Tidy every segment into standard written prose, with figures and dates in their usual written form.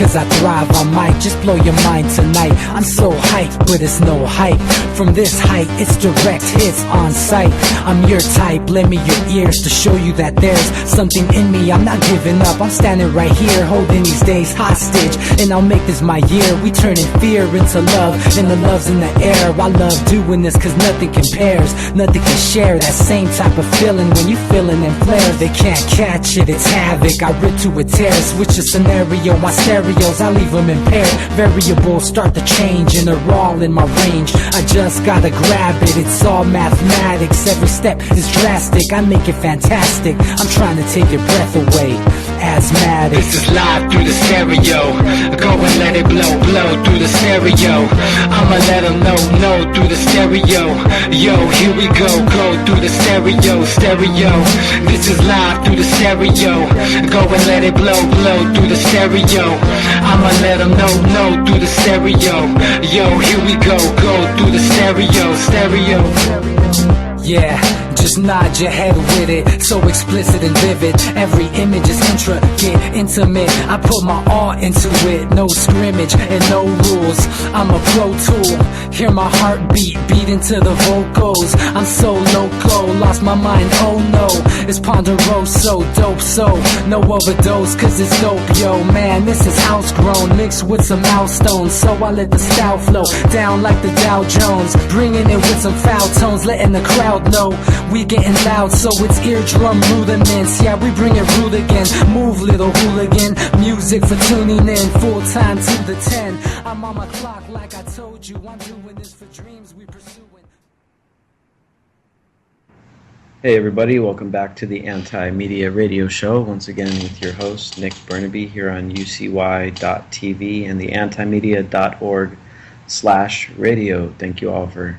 cause I thrive on mic. Just blow your mind tonight. I'm so hyped, but it's no hype. From this height, it's direct hits on sight. I'm your type, lend me your ears to show you that there's something in me. I'm not giving up, I'm standing right here, holding these days hostage, and I'll make this my year. We turning fear into love, and the love's in the air. I love doing this cause nothing compares, nothing can share that same type of feeling when you feeling in flare. They can't catch it, it's havoc. I rip to a tear, switch a scenario. My stereos, I leave them impaired. Variables start to change, and they're all in my range. I just gotta grab it, it's all mathematics. Every step is drastic, I make it fantastic. I'm trying to take your breath away, asthmatic. This is live through the stereo. Go and let it blow, blow through the stereo. I'ma let them know through the stereo. Yo, here we go through the stereo, stereo. This is live through the stereo. Go and let it blow, blow through the stereo. I'ma let them know through the stereo. Yo, here we go through the stereo, stereo. Yeah, just nod your head with it, so explicit and vivid. Every image is intricate, intimate. I put my all into it, no scrimmage and no rules. I'm a pro tool, hear my heartbeat, beat into the vocals. I'm so loco, lost my mind, oh no. It's ponderoso, dope, so no overdose, cause it's dope, yo. Man, this is house grown, mixed with some milestones. So I let the style flow down like the Dow Jones, bringing it with some foul tones, letting the crowd know we getting loud, so it's eardrum rudiments. Yeah, we bring it rude again. Move, little hooligan. Music for tuning in, full time to the 10. I'm on my clock like I told you. I'm doing this for dreams we pursuing. Hey everybody, welcome back to the Anti-Media Radio Show. Once again with your host, Nick Bernabe, here on ucy.tv and the antimedia.org/radio. Thank you all for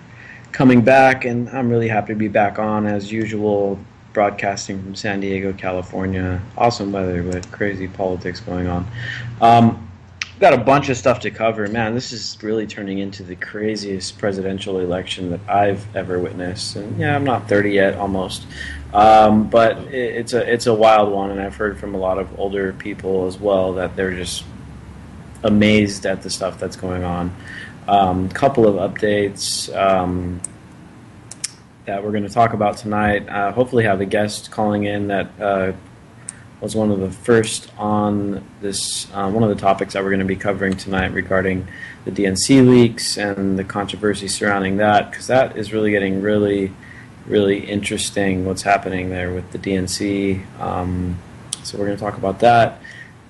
coming back, and I'm really happy to be back on as usual, broadcasting from San Diego, California. Awesome weather, but crazy politics going on. Got a bunch of stuff to cover. Man, this is really turning into the craziest presidential election that I've ever witnessed. And yeah, I'm not 30 yet, almost, but it's a wild one, and I've heard from a lot of older people as well that they're just amazed at the stuff that's going on. Couple of updates that we're going to talk about tonight. Hopefully have a guest calling in that was one of the first on this, one of the topics that we're going to be covering tonight regarding the DNC leaks and the controversy surrounding that, because that is really getting really interesting, what's happening there with the DNC. So we're going to talk about that.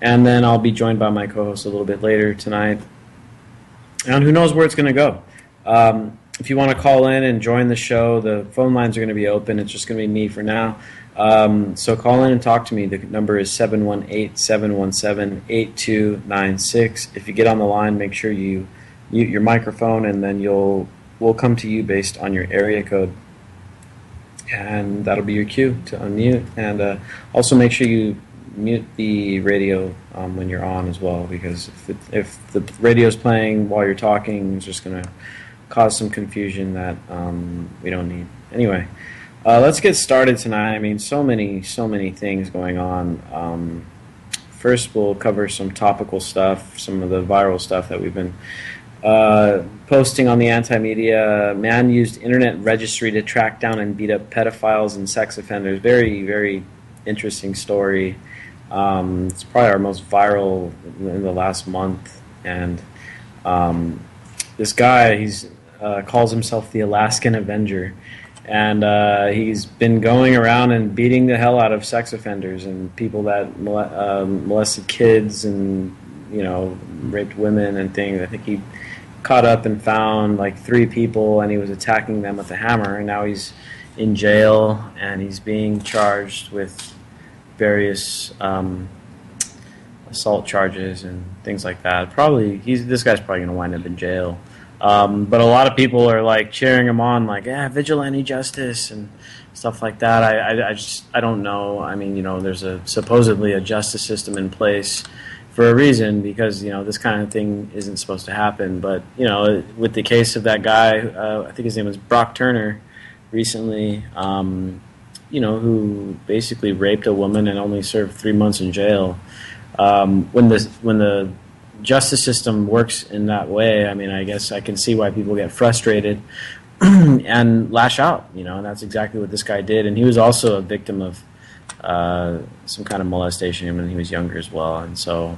And then I'll be joined by my co-host a little bit later tonight. And who knows where it's going to go. If you want to call in and join the show, the phone lines are going to be open. It's just going to be me for now. So call in and talk to me. The number is 718-717-8296. If you get on the line, make sure you mute your microphone, and then we'll come to you based on your area code. And that'll be your cue to unmute. And also make sure you mute the radio when you're on as well, because if the radio's playing while you're talking, it's just going to cause some confusion that we don't need. Anyway, let's get started tonight. I mean, so many things going on. First, we'll cover some topical stuff, some of the viral stuff that we've been posting on the Anti-Media. Man used internet registry to track down and beat up pedophiles and sex offenders. Very interesting story. It's probably our most viral in the last month, and this guy, he's calls himself the Alaskan Avenger, and he's been going around and beating the hell out of sex offenders and people that molested kids and, you know, raped women and things. I think he caught up and found like 3 people, and he was attacking them with a hammer, and now he's in jail and he's being charged with various assault charges and things like that. This guy's probably going to wind up in jail. But a lot of people are like cheering him on, like, yeah, vigilante justice and stuff like that. I don't know. I mean, you know, there's supposedly a justice system in place for a reason, because, you know, this kind of thing isn't supposed to happen. But, you know, with the case of that guy, I think his name was Brock Turner, recently, you know, who basically raped a woman and only served 3 months in jail. When the justice system works in that way, I mean, I guess I can see why people get frustrated and lash out, and that's exactly what this guy did. And he was also a victim of some kind of molestation when he was younger as well. And so,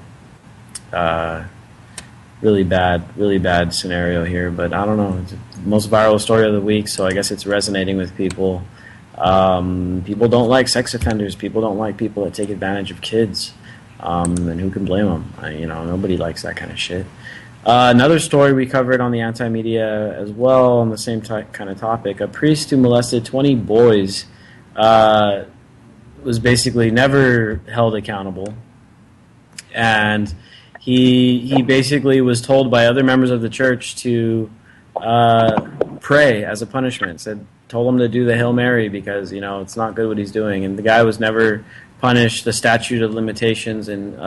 really bad scenario here. But I don't know, it's the most viral story of the week, so I guess it's resonating with people. People don't like sex offenders. People don't like people that take advantage of kids. And who can blame them? Nobody likes that kind of shit. Another story we covered on the anti-media as well on the same kind of topic. A priest who molested 20 boys was basically never held accountable. And he basically was told by other members of the church to pray as a punishment. Told him to do the Hail Mary because, it's not good what he's doing. And the guy was never punished. The statute of limitations and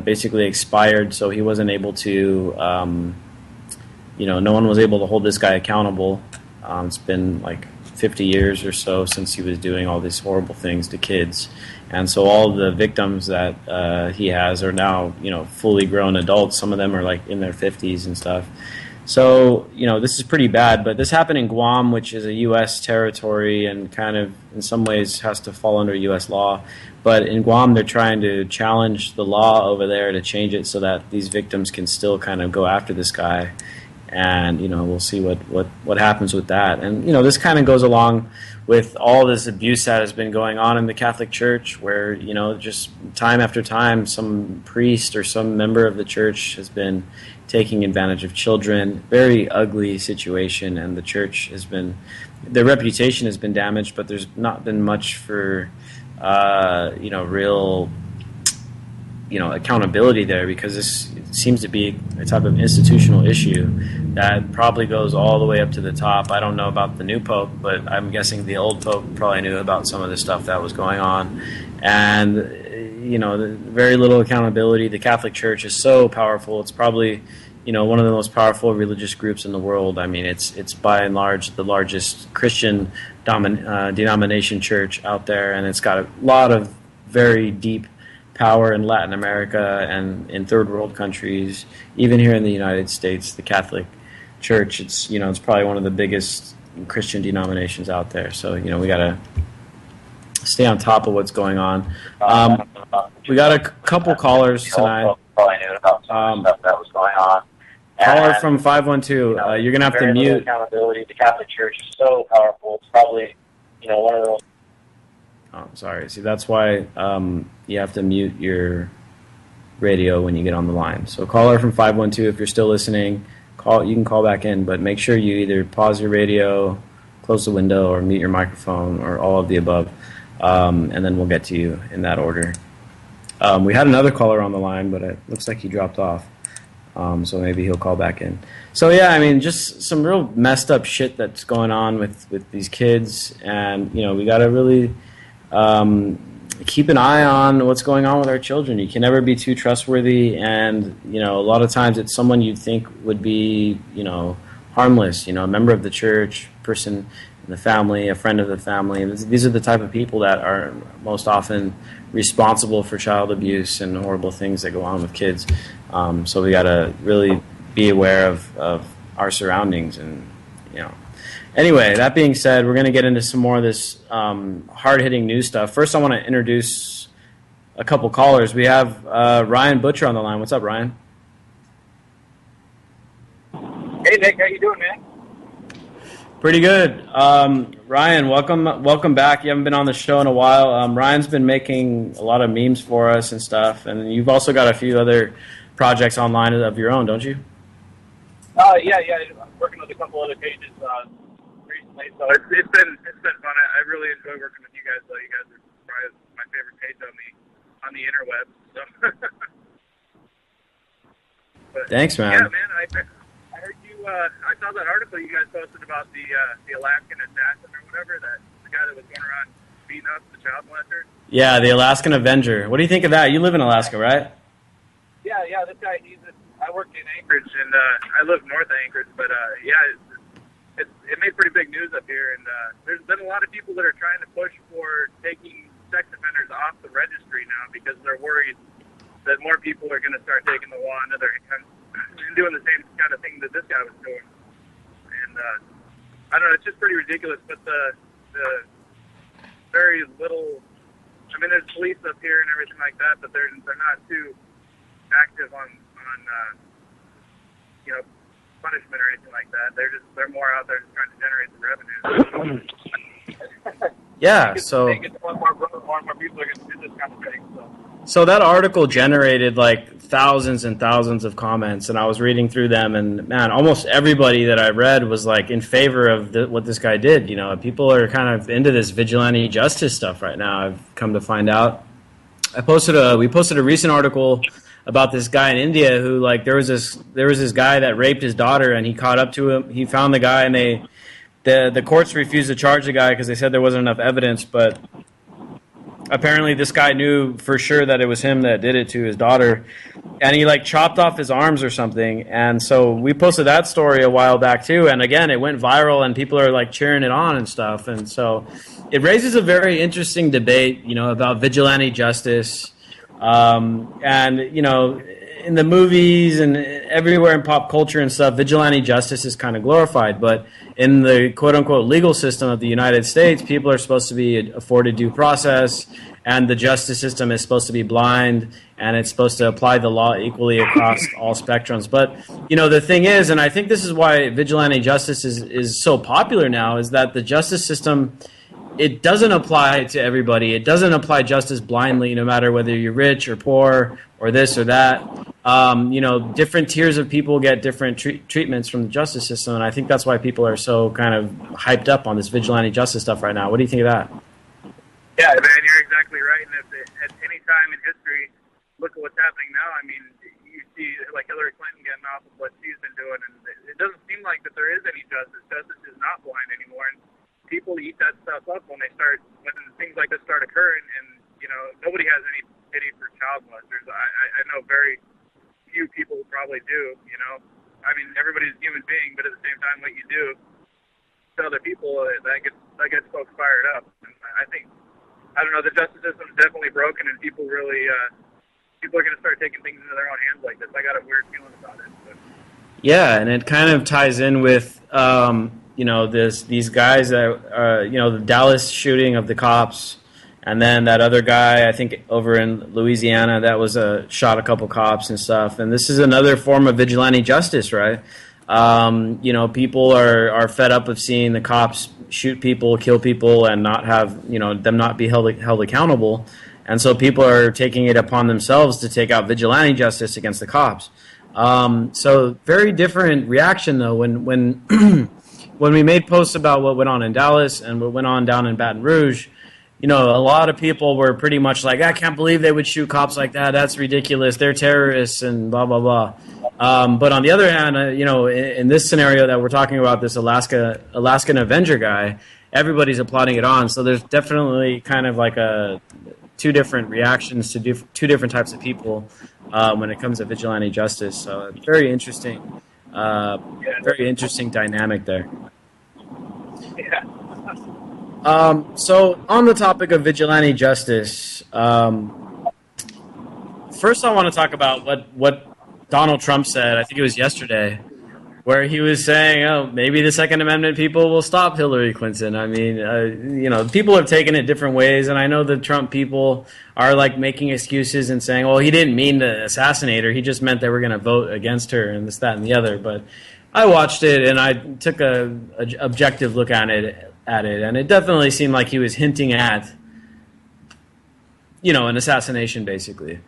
basically expired, so he wasn't able to, no one was able to hold this guy accountable. It's been like 50 years or so since he was doing all these horrible things to kids. And so all the victims that he has are now, fully grown adults. Some of them are like in their 50s and stuff. So, this is pretty bad, but this happened in Guam, which is a U.S. territory and kind of in some ways has to fall under U.S. law. But in Guam, they're trying to challenge the law over there to change it so that these victims can still kind of go after this guy. And, we'll see what happens with that. And, this kind of goes along with all this abuse that has been going on in the Catholic Church where, just time after time, some priest or some member of the church has been taking advantage of children. Very ugly situation, and the church their reputation has been damaged, but there's not been much for, real, accountability there because this seems to be a type of institutional issue that probably goes all the way up to the top. I don't know about the new pope, but I'm guessing the old pope probably knew about some of the stuff that was going on. And, very little accountability. The Catholic Church is so powerful. It's probably, one of the most powerful religious groups in the world. I mean, it's by and large the largest Christian denomination church out there, and it's got a lot of very deep power in Latin America and in third world countries. Even here in the United States, the Catholic Church, it's probably one of the biggest Christian denominations out there. So, we got to stay on top of what's going on. We got a couple callers tonight. Probably knew about some stuff that was going on. Caller from 512. You're going to have to mute. Accountability. The Catholic Church is so powerful. It's probably, one of those. Oh, sorry. See, that's why you have to mute your radio when you get on the line. So caller from 512, if you're still listening, you can call back in, but make sure you either pause your radio, close the window, or mute your microphone, or all of the above, and then we'll get to you in that order. We had another caller on the line, but it looks like he dropped off, so maybe he'll call back in. So yeah, I mean, just some real messed up shit that's going on with these kids, and we got to really keep an eye on what's going on with our children. You can never be too trustworthy, and a lot of times it's someone you'd think would be harmless, a member of the church, person in the family, a friend of the family. These are the type of people that are most often responsible for child abuse and horrible things that go on with kids. So we got to really be aware of our surroundings. And anyway, that being said, we're going to get into some more of this hard-hitting news stuff. First, I want to introduce a couple callers. We have Ryan Butcher on the line. What's up, Ryan? Hey, Nick. How you doing, man? Pretty good. Ryan, welcome back. You haven't been on the show in a while. Ryan's been making a lot of memes for us and stuff, and you've also got a few other projects online of your own, don't you? Yeah. I'm working with a couple other pages recently, so it's been fun. I really enjoy working with you guys. Though you guys are probably my favorite page on the interwebs. So. But, thanks, man. Yeah, man. I heard you. I saw that article you guys posted about the Alaskan assassin or whatever, the guy that was going around beating up the child molester. Yeah, the Alaskan Avenger. What do you think of that? You live in Alaska, right? Yeah. This guy, I work in Anchorage, and I live north of Anchorage, but it made pretty big news up here, and there's been a lot of people that are trying to push for taking sex offenders off the registry now because they're worried that more people are going to start taking the law into their hands and doing the same kind of thing that this guy was doing. And I don't know, it's just pretty ridiculous. But the very little, I mean, there's police up here and everything like that, but they're not too active on you know, punishment or anything like that. They're more out there just trying to generate the revenue. Yeah, so more and more people are going to do this kind of thing. So that article generated like thousands and thousands of comments, and I was reading through them, and man, almost everybody that I read was like in favor of what this guy did. You know, people are kind of into this vigilante justice stuff right now. I've come to find out. We posted a recent article about this guy in India who, like, there was this guy that raped his daughter, and he caught up to him. He found the guy, and the courts refused to charge the guy because they said there wasn't enough evidence, but apparently this guy knew for sure that it was him that did it to his daughter, and he like chopped off his arms or something. And so we posted that story a while back too, and again it went viral and people are like cheering it on and stuff. And so it raises a very interesting debate, you know, about vigilante justice. And you know, in the movies and everywhere in pop culture and stuff, vigilante justice is kind of glorified, but in the quote-unquote legal system of the United States, people are supposed to be afforded due process, and the justice system is supposed to be blind, and it's supposed to apply the law equally across all spectrums. But, you know, the thing is, and I think this is why vigilante justice is so popular now, is that the justice system, it doesn't apply to everybody. It doesn't apply justice blindly, no matter whether you're rich or poor or this or that. You know, different tiers of people get different treatments from the justice system, and I think that's why people are so kind of hyped up on this vigilante justice stuff right now. What do you think of that? Yeah, man, you're exactly right. And at any time in history, look at what's happening now. I mean, you see, like, Hillary Clinton getting off of what she's been doing, and it doesn't seem like that there is any justice. Justice is not blind anymore, and people eat that stuff up when things like this start occurring. And, you know, nobody has any pity for child molesters. I know very few people who probably do, you know. I mean, everybody's a human being, but at the same time, what you do to other people, that gets folks fired up. And I think, I don't know, the justice system is definitely broken, and people are going to start taking things into their own hands like this. I got a weird feeling about it. But. Yeah, and it kind of ties in with, you know, these guys that, you know, the Dallas shooting of the cops, and then that other guy, I think over in Louisiana, that was shot a couple cops and stuff. And this is another form of vigilante justice, right? You know, people are fed up of seeing the cops shoot people, kill people, and not have, you know, them not be held accountable. And so people are taking it upon themselves to take out vigilante justice against the cops. So very different reaction, though, when when we made posts about what went on in Dallas and what went on down in Baton Rouge. You know, a lot of people were pretty much like, I can't believe they would shoot cops like that. That's ridiculous. They're terrorists and blah, blah, blah. But on the other hand, you know, in this scenario that we're talking about, this Alaskan Avenger guy, everybody's applauding it on. So there's definitely kind of like two different reactions to two different types of people when it comes to vigilante justice. So very interesting dynamic there. Yeah. So on the topic of vigilante justice, first I want to talk about what Donald Trump said. I think it was yesterday, where he was saying, "Oh, maybe the Second Amendment people will stop Hillary Clinton." I mean, you know, people have taken it different ways, and I know the Trump people are like making excuses and saying, "Well, he didn't mean to assassinate her. He just meant they were going to vote against her and this, that, and the other." But I watched it and I took a objective look at it, and it definitely seemed like he was hinting at, you know, an assassination, basically.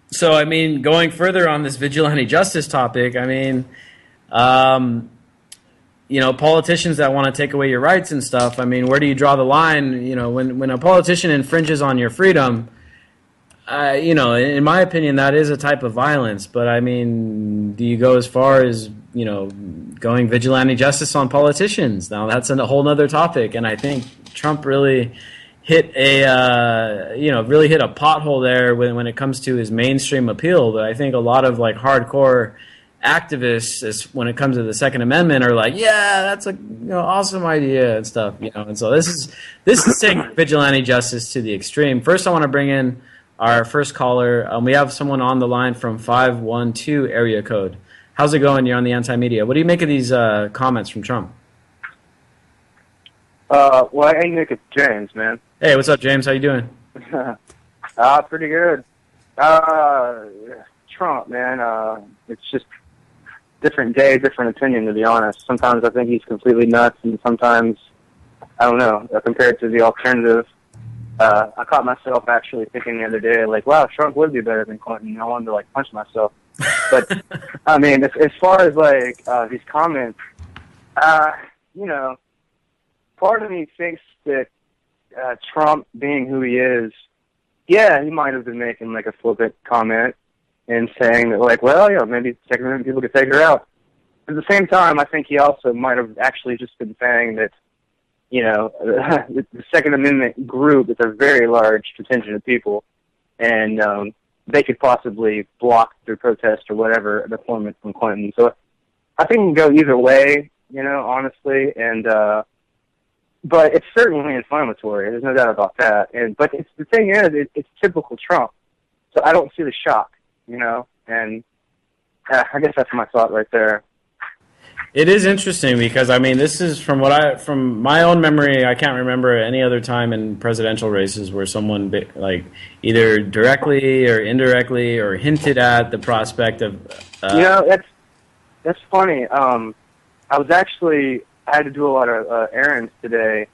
So, I mean, going further on this vigilante justice topic, I mean, you know, politicians that want to take away your rights and stuff, I mean, where do you draw the line? You know, when a politician infringes on your freedom, you know, in my opinion, that is a type of violence. But, I mean, do you go as far as, you know, going vigilante justice on politicians? Now, that's a whole other topic, and I think Trump really hit a pothole there when it comes to his mainstream appeal. But I think a lot of like hardcore activists, when it comes to the Second Amendment, are like, yeah, that's a awesome idea and stuff, you know. And so this is taking vigilante justice to the extreme. First, I want to bring in our first caller. We have someone on the line from 512 area code. How's it going? You're on the Anti-Media. What do you make of these comments from Trump? Well, hey, Nick, it's James, man. Hey, what's up, James? How you doing? Pretty good. Trump, man, it's just different day, different opinion, to be honest. Sometimes I think he's completely nuts, and sometimes, I don't know, compared to the alternative. I caught myself actually thinking the other day, like, wow, Trump would be better than Clinton. I wanted to, like, punch myself. But, I mean, as far as, like, these comments, you know, part of me thinks that Trump, being who he is, yeah, he might have been making, like, a flippant comment and saying that, like, well, you know, maybe Second Amendment people could take her out. At the same time, I think he also might have actually just been saying that, you know, the Second Amendment group is a very large contingent of people, and they could possibly block through protest or whatever the appointment from Clinton. So I think it can go either way, you know, honestly, and but it's certainly inflammatory. There's no doubt about that. But the thing is, it's typical Trump, so I don't see the shock, you know, and I guess that's my thought right there. It is interesting because, I mean, this is from my own memory, I can't remember any other time in presidential races where someone, like, either directly or indirectly or hinted at the prospect of... you know, that's funny. I had to do a lot of errands today.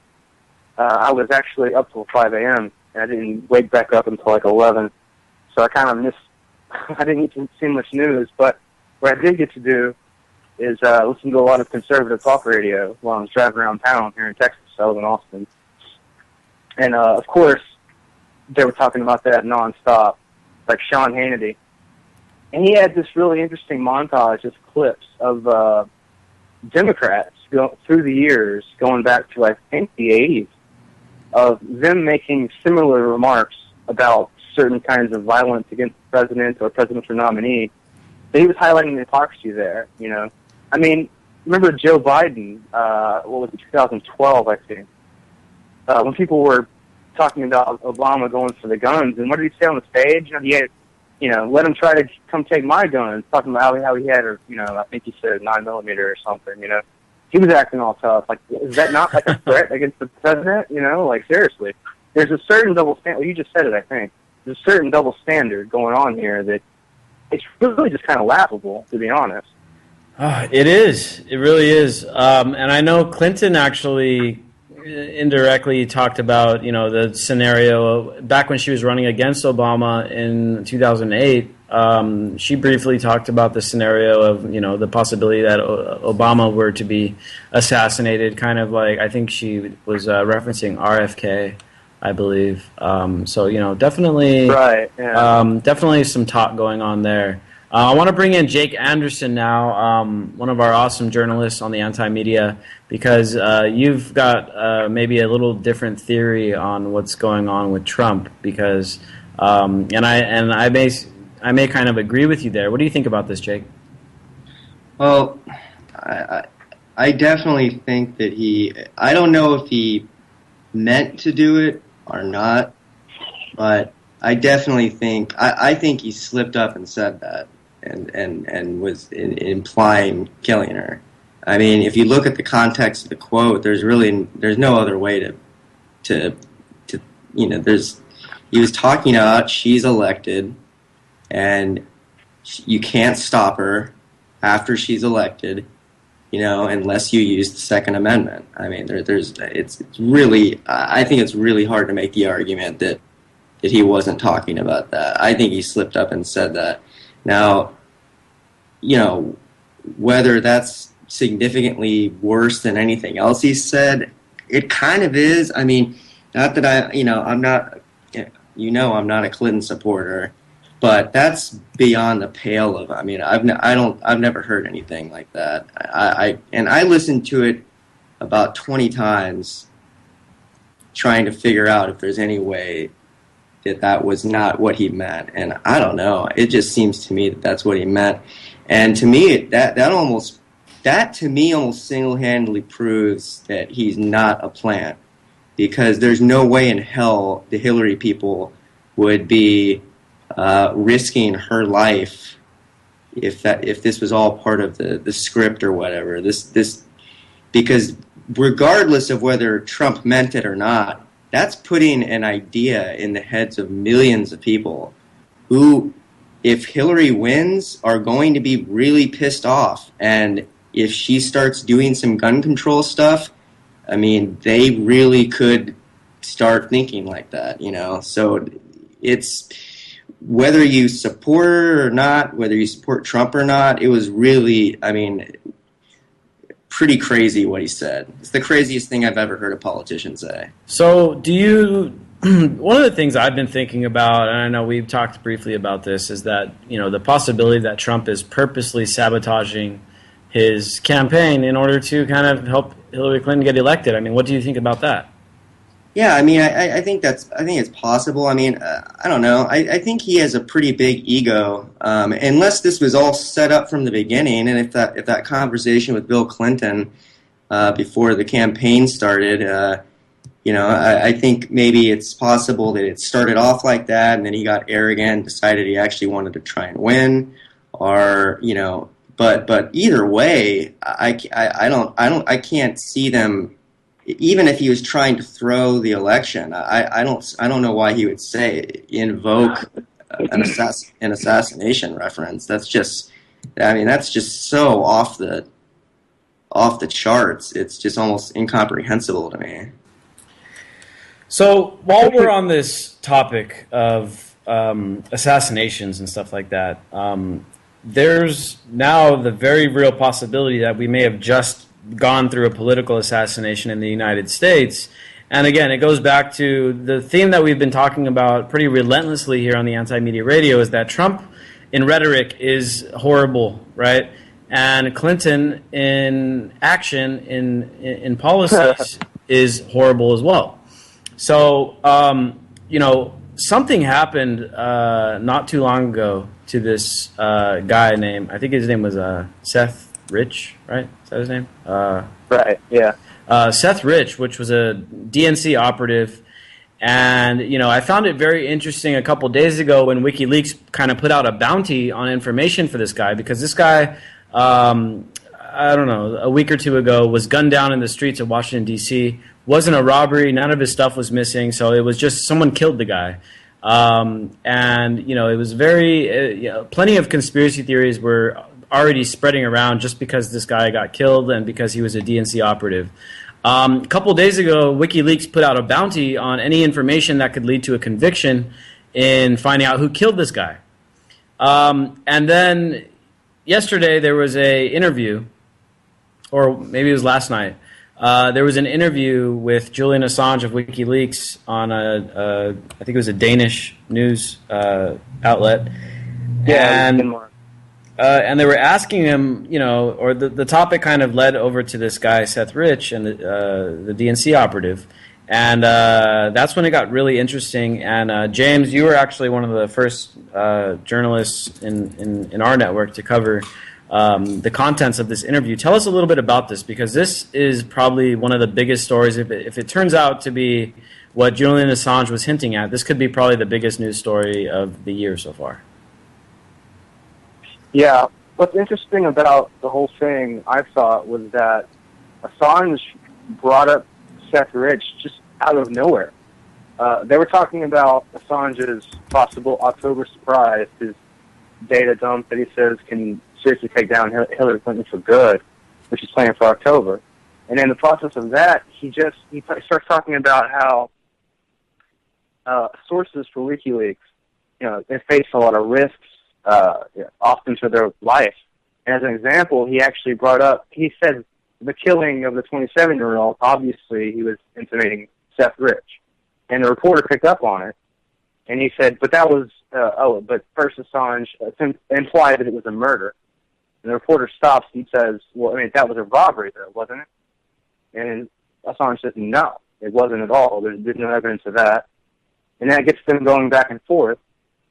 I was actually up till 5 a.m., and I didn't wake back up until like 11. So I kind of I didn't get to see much news, but what I did get to do is listen to a lot of conservative talk radio while I was driving around town here in Texas. I live in Austin. And, of course, they were talking about that nonstop, like Sean Hannity. And he had this really interesting montage of clips of Democrats through the years, going back to, I think, the 80s, of them making similar remarks about certain kinds of violence against the president or presidential nominee. But he was highlighting the hypocrisy there, you know. I mean, remember Joe Biden, what was it, 2012, I think, when people were talking about Obama going for the guns, and what did he say on the stage? He had, you know, let him try to come take my guns, talking about how he had, you know, I think he said 9mm or something, you know. He was acting all tough. Like, is that not like a threat against the president? You know, like, seriously. There's a certain double standard. Well, you just said it, I think. There's a certain double standard going on here that it's really just kind of laughable, to be honest. It is. It really is. And I know Clinton actually indirectly talked about, you know, the scenario back when she was running against Obama in 2008. She briefly talked about the scenario of, you know, the possibility that Obama were to be assassinated, kind of like, I think she was referencing RFK, I believe. So, you know, definitely, right, yeah. Definitely some talk going on there. I want to bring in Jake Anderson now, one of our awesome journalists on the Anti-Media, because you've got maybe a little different theory on what's going on with Trump. Because and I may kind of agree with you there. What do you think about this, Jake? Well, I definitely think that I don't know if he meant to do it or not, but I definitely think I think he slipped up and said that. And was implying killing her. I mean, if you look at the context of the quote, there's no other way to you know, he was talking about she's elected, and you can't stop her after she's elected, you know, unless you use the Second Amendment. I mean, it's really, I think it's really hard to make the argument that he wasn't talking about that. I think he slipped up and said that. Now, you know, whether that's significantly worse than anything else he said, it kind of is. I mean, not that I'm not a Clinton supporter, but that's beyond the pale of. I mean, I've never heard anything like that. I listened to it about 20 times, trying to figure out if there's any way that was not what he meant, and I don't know. It just seems to me that that's what he meant, and to me that almost single-handedly proves that he's not a plant, because there's no way in hell the Hillary people would be risking her life if this was all part of the script or whatever. This because regardless of whether Trump meant it or not, that's putting an idea in the heads of millions of people who, if Hillary wins, are going to be really pissed off. And if she starts doing some gun control stuff, I mean, they really could start thinking like that, you know? So it's, whether you support her or not, whether you support Trump or not, it was really, I mean, pretty crazy what he said. It's the craziest thing I've ever heard a politician say. So do you, one of the things I've been thinking about, and I know we've talked briefly about this, is that, you know, the possibility that Trump is purposely sabotaging his campaign in order to kind of help Hillary Clinton get elected. I mean, what do you think about that? Yeah, I mean, I think it's possible. I mean, I don't know. I think he has a pretty big ego, unless this was all set up from the beginning. And if that conversation with Bill Clinton before the campaign started, you know, I think maybe it's possible that it started off like that, and then he got arrogant, decided he actually wanted to try and win, or you know. But either way, I can't see them. Even if he was trying to throw the election, I don't know why he would invoke an assassination reference. That's just so off the charts. It's just almost incomprehensible to me. So while we're on this topic of assassinations and stuff like that, there's now the very real possibility that we may have just gone through a political assassination in the United States. And again, it goes back to the theme that we've been talking about pretty relentlessly here on the Anti-Media Radio, is that Trump in rhetoric is horrible, right? And Clinton in action, in policies, is horrible as well. So, you know, something happened not too long ago to this guy named, I think his name was Seth Rich, right? Is that his name? Right, yeah. Seth Rich, which was a DNC operative. And, you know, I found it very interesting a couple days ago when WikiLeaks kind of put out a bounty on information for this guy, because this guy, I don't know, a week or two ago was gunned down in the streets of Washington, D.C. Wasn't a robbery. None of his stuff was missing. So it was just someone killed the guy. And, you know, it was very, you know, plenty of conspiracy theories were already spreading around just because this guy got killed and because he was a DNC operative. A couple days ago, WikiLeaks put out a bounty on any information that could lead to a conviction in finding out who killed this guy. And then yesterday there was a interview, or maybe it was last night. There was an interview with Julian Assange of WikiLeaks on I think it was a Danish news outlet. Yeah, and they were asking him, you know, or the topic kind of led over to this guy, Seth Rich, and the DNC operative. And that's when it got really interesting. And James, you were actually one of the first journalists in our network to cover the contents of this interview. Tell us a little bit about this, because this is probably one of the biggest stories. If it turns out to be what Julian Assange was hinting at, this could be probably the biggest news story of the year so far. Yeah. What's interesting about the whole thing, I thought, was that Assange brought up Seth Rich just out of nowhere. They were talking about Assange's possible October surprise, his data dump that he says can seriously take down Hillary Clinton for good, which he's planning for October. And in the process of that, he starts talking about how sources for WikiLeaks, you know, they face a lot of risks, often to their life. And as an example, he actually brought up, he said the killing of the 27-year-old, obviously he was intimating Seth Rich. And the reporter picked up on it, and he said, but that was, but first Assange implied that it was a murder. And the reporter stops and says, well, I mean, that was a robbery, though, wasn't it? And Assange says, no, it wasn't at all. There's no evidence of that. And that gets them going back and forth.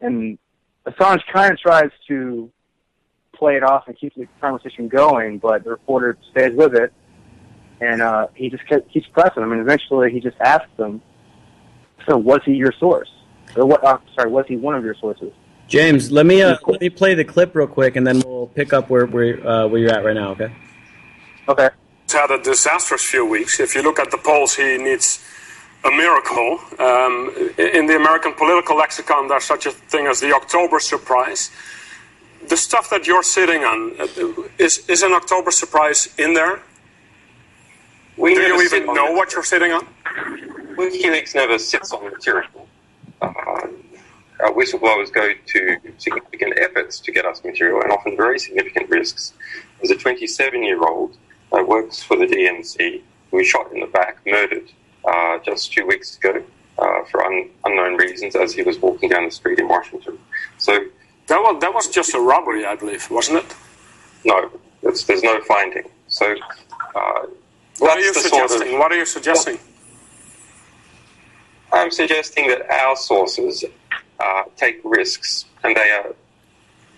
And Assange kind of tries to play it off and keep the conversation going, but the reporter stays with it, and he just keeps pressing him. And eventually he just asks them, so was he your source? Or what? Sorry, was he one of your sources? James, let me play the clip real quick, and then we'll pick up where you're at right now. Okay. Okay. He's had a disastrous few weeks. If you look at the polls, he needs a miracle. In the American political lexicon, there's such a thing as the October surprise. The stuff that you're sitting on, is an October surprise in there? Do you even know what you're sitting on? WikiLeaks never sits on material. Our whistleblowers go to significant efforts to get us material, and often very significant risks. There's a 27-year-old that works for the DNC who was shot in the back, murdered just 2 weeks ago for unknown reasons as he was walking down the street in Washington. So that was just a robbery, I believe, wasn't it? no, there's no finding. So What are you suggesting? What are you suggesting? I'm suggesting that our sources take risks, and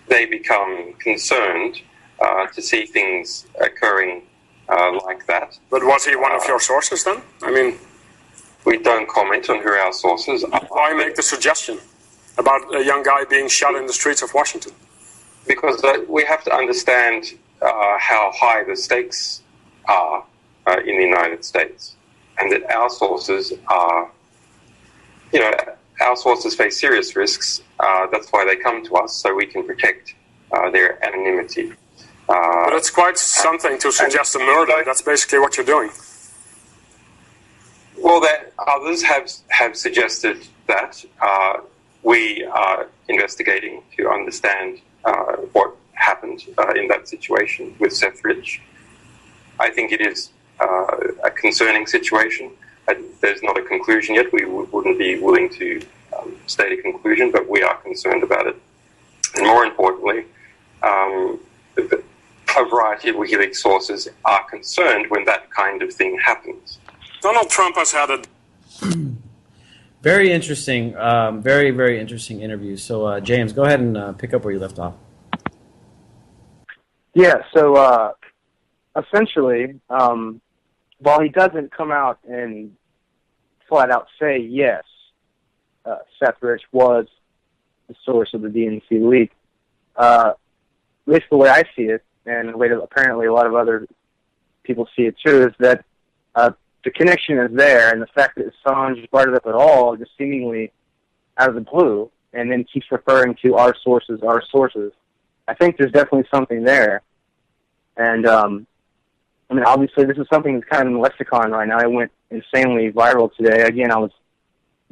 they become concerned to see things occurring like that. But was he one of your sources then? I mean, we don't comment on who our sources are. Why make the suggestion about a young guy being shot in the streets of Washington? Because we have to understand how high the stakes are in the United States, and that our sources are, our sources face serious risks. That's why they come to us, so we can protect their anonymity. But it's quite something to suggest a murder. That's basically what you're doing. Well, others have suggested that. We are investigating to understand what happened in that situation with Seth Rich. I think it is a concerning situation. There's not a conclusion yet. We wouldn't be willing to state a conclusion, but we are concerned about it. And more importantly, a variety of WikiLeaks sources are concerned when that kind of thing happens. Donald Trump has had a Very interesting, very, very interesting interview. So, James, go ahead and pick up where you left off. Yeah, so essentially, while he doesn't come out and flat out say, yes, Seth Rich was the source of the DNC leak, at least the way I see it, and the way that apparently a lot of other people see it too, is that the connection is there, and the fact that Assange brought it up at all, just seemingly out of the blue, and then keeps referring to our sources. I think there's definitely something there. And, I mean, obviously this is something that's kind of in the lexicon right now. It went insanely viral today. Again, I was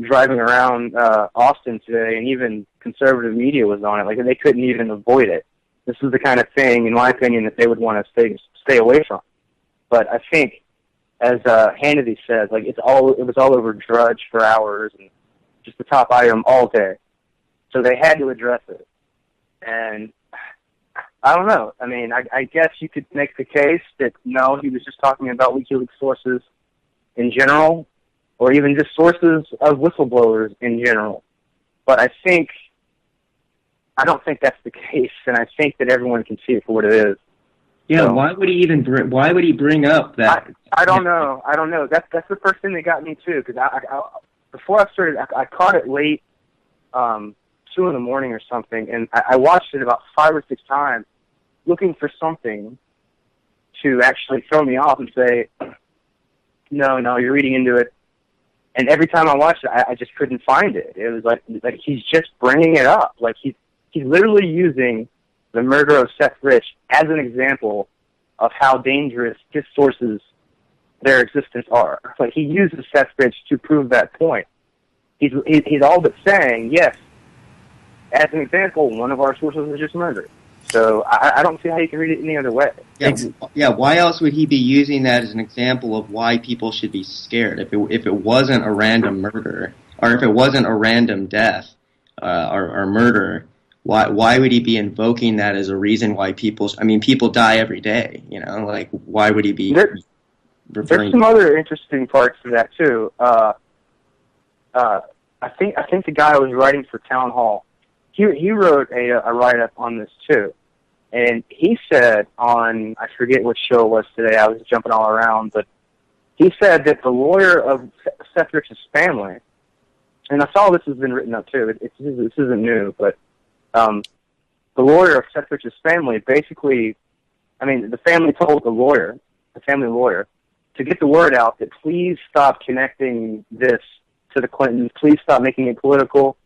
driving around Austin today, and even conservative media was on it. Like, they couldn't even avoid it. This is the kind of thing, in my opinion, that they would want to stay away from. But I think, as Hannity said, like it was all over Drudge for hours and just the top item all day. So they had to address it. And I don't know. I mean, I guess you could make the case that, no, he was just talking about WikiLeaks sources in general, or even just sources of whistleblowers in general. But I don't think that's the case, and I think that everyone can see it for what it is. Yeah, So, why would he bring up that? I don't know. That's the first thing that got me too, because I before I started, I caught it late, 2 in the morning or something, and I watched it about 5 or 6 times, looking for something to actually throw me off and say, no, you're reading into it. And every time I watched it, I just couldn't find it. It was like he's just bringing it up, like he's literally using the murder of Seth Rich as an example of how dangerous his sources, their existence are. Like, he uses Seth Rich to prove that point. He's all but saying, yes, as an example, one of our sources was just murdered. So I don't see how you can read it any other way. Yeah, why else would he be using that as an example of why people should be scared? If it wasn't a random murder, or if it wasn't a random death or murder, why would he be invoking that as a reason why people die every day, like, why would he be There's some other interesting parts to that too. I think the guy was writing for Town Hall. He wrote a write-up on this too, and he said on, I forget what show it was today, I was jumping all around, but he said that the lawyer of Seth Rich's family, and I saw this has been written up too. This isn't new, but the lawyer of Seth Rich's family basically, I mean, the family told the family lawyer, to get the word out that please stop connecting this to the Clintons, please stop making it political,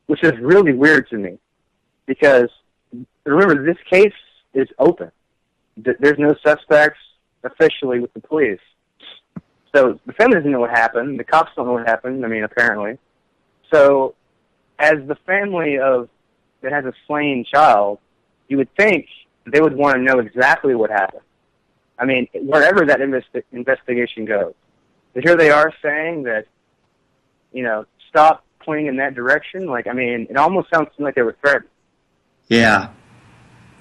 which is really weird to me, because remember, this case is open. There's no suspects officially with the police. So the family doesn't know what happened. The cops don't know what happened, I mean, apparently. So as the family that has a slain child, you would think they would want to know exactly what happened. I mean, wherever that investigation goes. But here they are saying that, stop pointing in that direction. Like, I mean, it almost sounds like they were threatened. Yeah.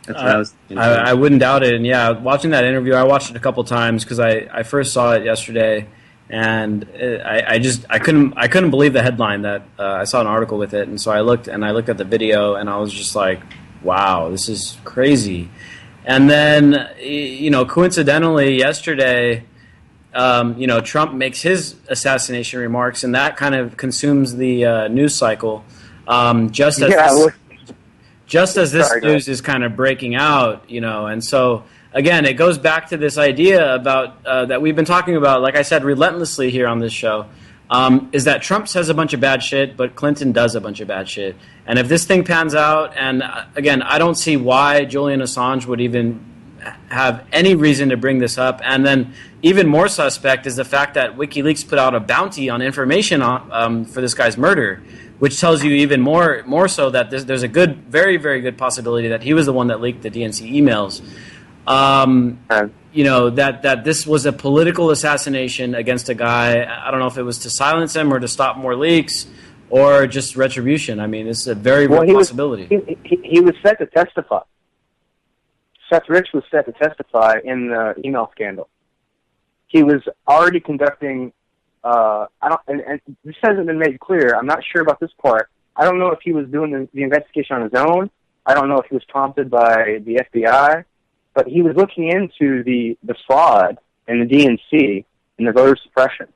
That's what I was thinking. I wouldn't doubt it. And yeah, watching that interview, I watched it a couple times because I first saw it yesterday, and I couldn't believe the headline that I saw an article with it, and so I looked at the video, and I was just like, wow, this is crazy. And then coincidentally yesterday, Trump makes his assassination remarks, and that kind of consumes the news cycle. Just as this news is kind of breaking out, and so again, it goes back to this idea about that we've been talking about, like I said, relentlessly here on this show, is that Trump says a bunch of bad shit, but Clinton does a bunch of bad shit. And if this thing pans out, and again, I don't see why Julian Assange would even have any reason to bring this up. And then even more suspect is the fact that WikiLeaks put out a bounty on information for this guy's murder, which tells you even more so that there's a very, very good possibility that he was the one that leaked the DNC emails. That this was a political assassination against a guy. I don't know if it was to silence him or to stop more leaks or just retribution. I mean, it's a very real possibility. He was set to testify. Seth Rich was set to testify in the email scandal. He was already conducting. And this hasn't been made clear. I'm not sure about this part. I don't know if he was doing the investigation on his own. I don't know if he was prompted by the FBI. But he was looking into the fraud in the DNC and the voter suppression.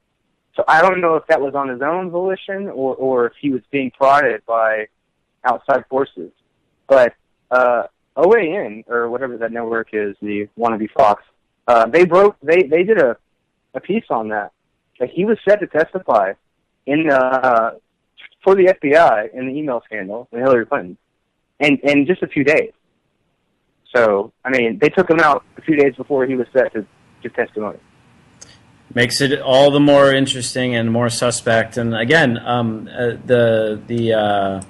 So I don't know if that was on his own volition or if he was being prodded by outside forces. But OAN, or whatever that network is, the wannabe Fox, they did a piece on that. Like, he was set to testify for the FBI in the email scandal with Hillary Clinton in just a few days. So, I mean, they took him out a few days before he was set to give testimony. Makes it all the more interesting and more suspect. And again, the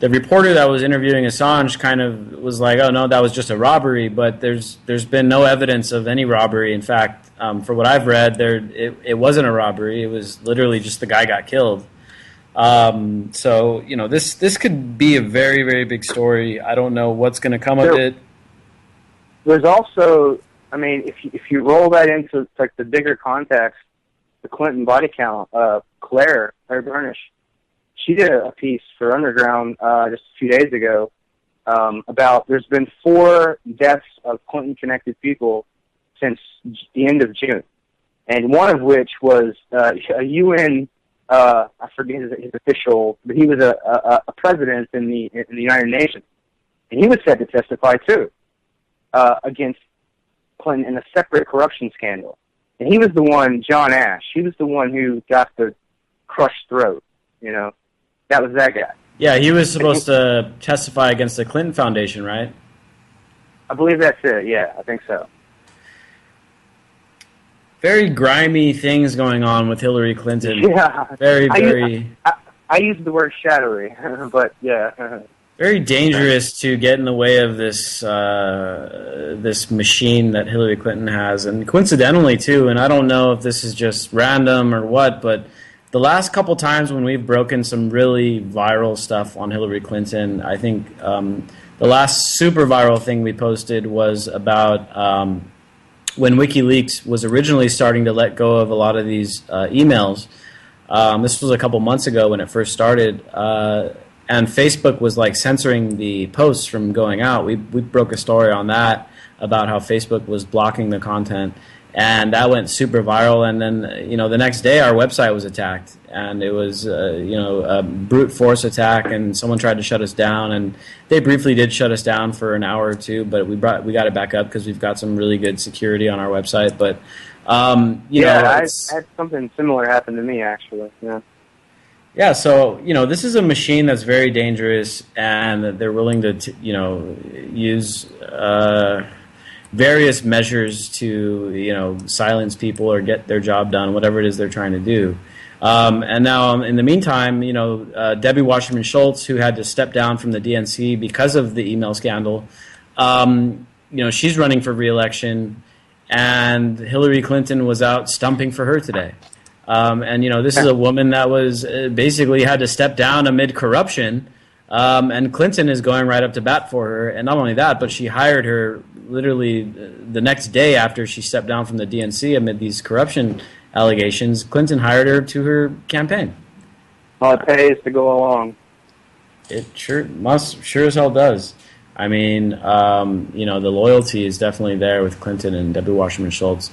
reporter that was interviewing Assange kind of was like, "Oh no, that was just a robbery." But there's been no evidence of any robbery. In fact, for what I've read, it wasn't a robbery. It was literally just the guy got killed. So this could be a very, very big story. I don't know what's going to come of it. There's also, I mean, if you roll that into like the bigger context, the Clinton body count, Claire Bernabe, she did a piece for Underground just a few days ago about there's been 4 deaths of Clinton-connected people since the end of June, and one of which was a UN, I forget his official, but he was a president in the United Nations, and he was set to testify too. Against Clinton in a separate corruption scandal. And he was the one, John Ash, he was the one who got the crushed throat, That was that guy. Yeah, he was supposed to testify against the Clinton Foundation, right? I believe that's it, yeah, I think so. Very grimy things going on with Hillary Clinton. Yeah. I used the word shadowy, but yeah. Very dangerous to get in the way of this this machine that Hillary Clinton has, and coincidentally too. And I don't know if this is just random or what, but the last couple times when we've broken some really viral stuff on Hillary Clinton, I think the last super viral thing we posted was about when WikiLeaks was originally starting to let go of a lot of these emails. This was a couple months ago when it first started. And Facebook was like censoring the posts from going out. We broke a story on that about how Facebook was blocking the content. and that went super viral. And then, you know, the next day our website was attacked, and it was, you know, a brute force attack, and someone tried to shut us down, and they briefly did shut us down for an hour or two, but we got it back up because we've got some really good security on our website. But you know, I had something similar happen to me actually. Yeah. Yeah, so, you know, this is a machine that's very dangerous, and they're willing to, you know, use various measures to, you know, silence people or get their job done, whatever it is they're trying to do. And now, in the meantime, you know, Debbie Wasserman Schultz, who had to step down from the DNC because of the email scandal, you know, she's running for re-election, and Hillary Clinton was out stumping for her today. And, you know, this is a woman that was basically had to step down amid corruption, and Clinton is going right up to bat for her. And not only that, but she hired her literally the next day after she stepped down from the DNC amid these corruption allegations. Clinton hired her to her campaign. Well, it pays to go along. It sure as hell does. I mean, you know, the loyalty is definitely there with Clinton and Debbie Wasserman Schultz.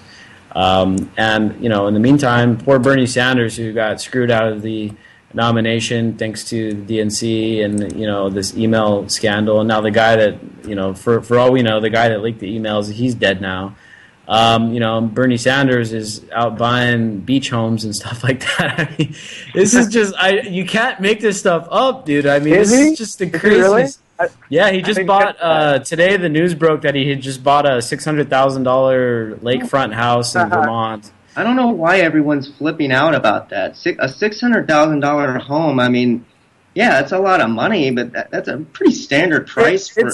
And, you know, in the meantime, poor Bernie Sanders, who got screwed out of the nomination thanks to the DNC and, you know, this email scandal. And now the guy that, you know, for all we know, the guy that leaked the emails, he's dead now. You know, Bernie Sanders is out buying beach homes and stuff like that. I mean, this is just, you can't make this stuff up, dude. I mean, this is just the craziest. Yeah, he just bought, today the news broke that he had just bought a $600,000 lakefront house in Vermont. I don't know why everyone's flipping out about that. A $600,000 home, I mean, yeah, it's a lot of money, but that's a pretty standard price for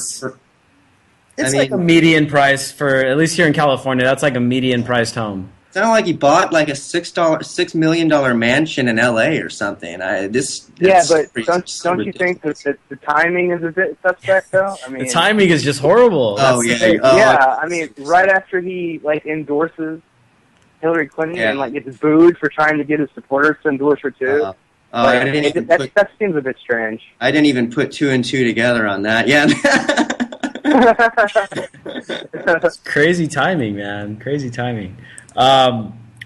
It's like a median price for, at least here in California, that's like a median priced home. It's not like he bought like a $6 million mansion in L.A. or something. But don't you think that the timing is a bit suspect though? I mean, the timing is just horrible. Yeah. I mean, right after he like endorses Hillary Clinton and like gets booed for trying to get his supporters to endorse her too. That seems a bit strange. I didn't even put two and two together on that. Yeah. It's crazy timing, man. Crazy timing.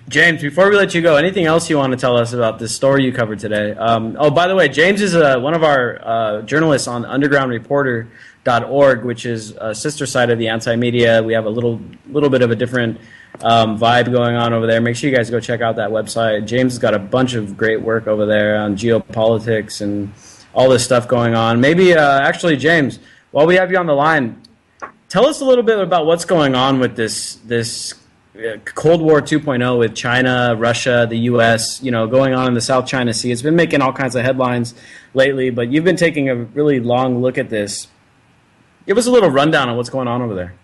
James, before we let you go, anything else you want to tell us about this story you covered today? By the way, James is one of our journalists on undergroundreporter.org, which is a sister site of the Anti-Media. We have a little bit of a different vibe going on over there. Make sure you guys go check out that website. James has got a bunch of great work over there on geopolitics and all this stuff going on. Maybe, actually, James, while we have you on the line, tell us a little bit about what's going on with this Cold War 2.0 with China, Russia, the U.S., you know, going on in the South China Sea. It's been making all kinds of headlines lately, but you've been taking a really long look at this. Give us a little rundown on what's going on over there.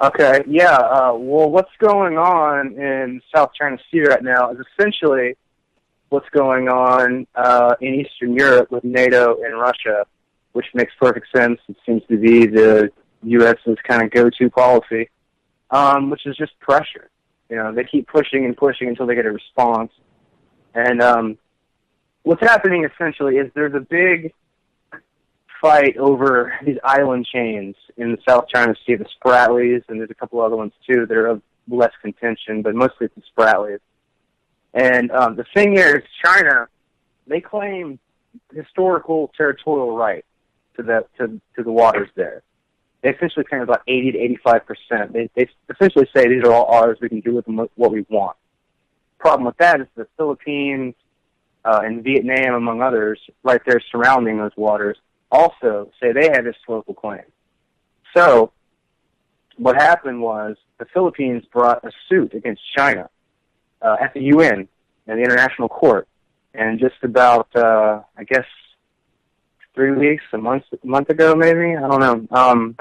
Okay, yeah. Well, what's going on in South China Sea right now is essentially what's going on in Eastern Europe with NATO and Russia, which makes perfect sense. It seems to be the U.S.'s kind of go-to policy, which is just pressure. You know, they keep pushing and pushing until they get a response. And what's happening essentially is there's a big fight over these island chains in the South China Sea, the Spratlys, and there's a couple other ones too that are of less contention, but mostly it's the Spratlys. And the thing here is China, they claim historical territorial right to the waters there. They essentially claim about 80 to 85%. They essentially say these are all ours. We can do with them what we want. Problem with that is the Philippines and Vietnam, among others, right there surrounding those waters, also say they have historical claim. So what happened was the Philippines brought a suit against China at the UN and the International Court, and just about I guess 3 weeks, a month ago, maybe, I don't know.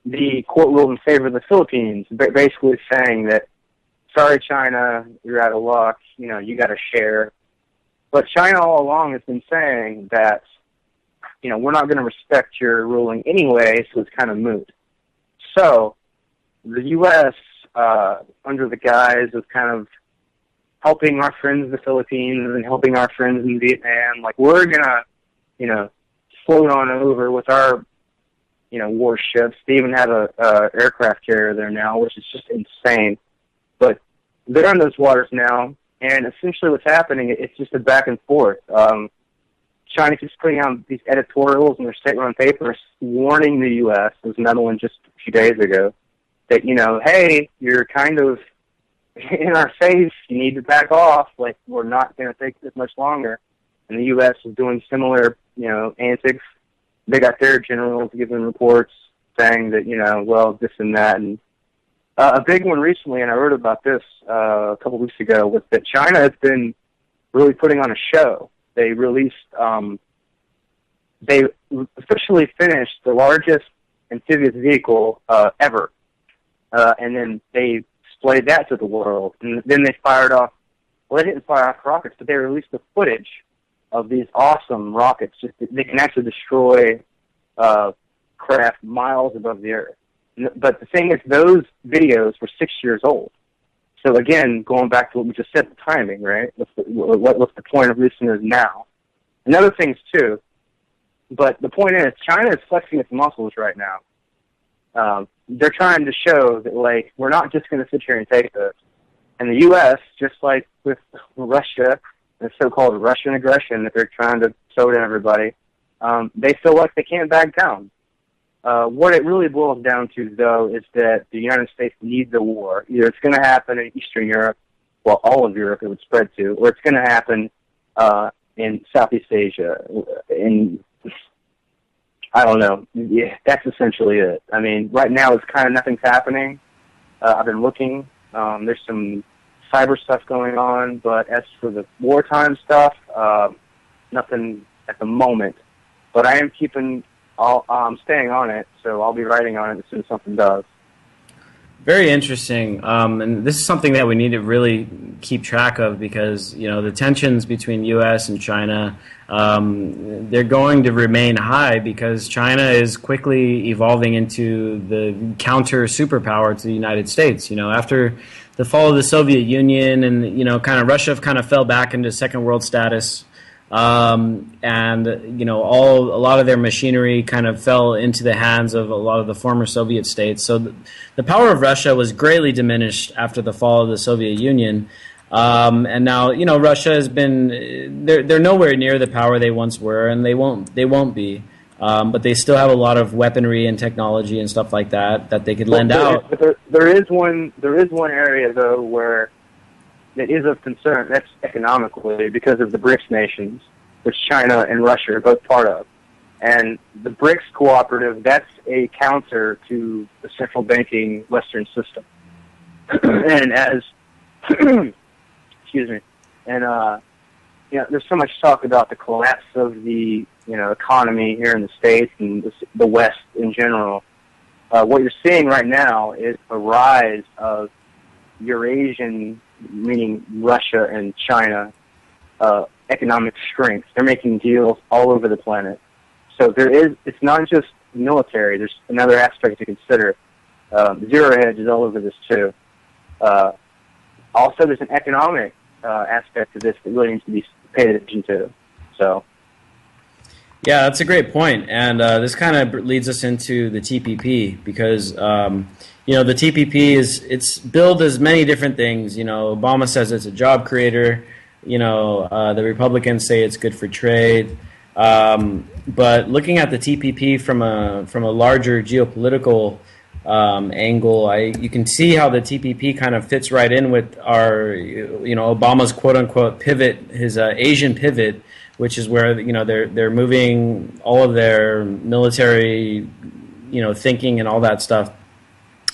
The court ruled in favor of the Philippines, basically saying that, sorry, China, you're out of luck. You know, you got to share. But China all along has been saying that, you know, we're not going to respect your ruling anyway, so it's kind of moot. So the U.S., under the guise of kind of helping our friends in the Philippines and helping our friends in Vietnam, like, we're going to, you know, float on over with our warships. They even have a aircraft carrier there now, which is just insane. But they're in those waters now, and essentially what's happening, it's just a back and forth. China keeps putting out these editorials in their state-run papers warning the U.S. There was another one just a few days ago that, hey, you're kind of in our face. You need to back off. Like, we're not going to take this much longer. And the U.S. is doing similar, antics. They got their generals giving reports saying that, this and that. And a big one recently, and I wrote about this a couple weeks ago, was that China has been really putting on a show. They released, they officially finished the largest amphibious vehicle ever. And then they displayed that to the world. And then they fired off, they didn't fire off rockets, but they released the footage of these awesome rockets. They can actually destroy craft miles above the earth. But the thing is, those videos were 6 years old. So again, going back to what we just said, the timing, right? What's the point of listeners now? And other things too. But the point is, China is flexing its muscles right now. They're trying to show that, we're not just going to sit here and take this. And the U.S., just like with Russia, the so-called Russian aggression that they're trying to show to everybody, they feel like they can't back down. What it really boils down to, though, is that the United States needs a war. Either it's going to happen in Eastern Europe, well, all of Europe it would spread to, or it's going to happen in Southeast Asia. I don't know. Yeah, that's essentially it. I mean, right now it's kind of nothing's happening. I've been looking. There's some cyber stuff going on, but as for the wartime stuff, nothing at the moment. But I am I'm staying on it, so I'll be writing on it as soon as something does. Very interesting, and this is something that we need to really keep track of because the tensions between U.S. and China, they're going to remain high because China is quickly evolving into the counter superpower to the United States. After the fall of the Soviet Union and kind of Russia kind of fell back into second world status. And a lot of their machinery kind of fell into the hands of a lot of the former Soviet states. So the power of Russia was greatly diminished after the fall of the Soviet Union. And now, Russia has been they're nowhere near the power they once were, and they won't be. But they still have a lot of weaponry and technology and stuff like that they could lend out. But there is one area though where that is of concern. That's economically because of the BRICS nations, which China and Russia are both part of. And the BRICS cooperative, that's a counter to the central banking Western system. And as, excuse me, and, there's so much talk about the collapse of the, economy here in the States and the West in general. What you're seeing right now is a rise of Eurasian, meaning Russia and China, economic strength. They're making deals all over the planet. So it's not just military, there's another aspect to consider. Zero hedge is all over this too. Also, there's an economic aspect to this that really needs to be paid attention to. So, yeah, that's a great point, and this kind of leads us into the TPP because the TPP it's billed as many different things. Obama says it's a job creator. The Republicans say it's good for trade. But looking at the TPP from a larger geopolitical angle, you can see how the TPP kind of fits right in with our, Obama's quote unquote pivot, his Asian pivot, which is where they're moving all of their military, thinking and all that stuff,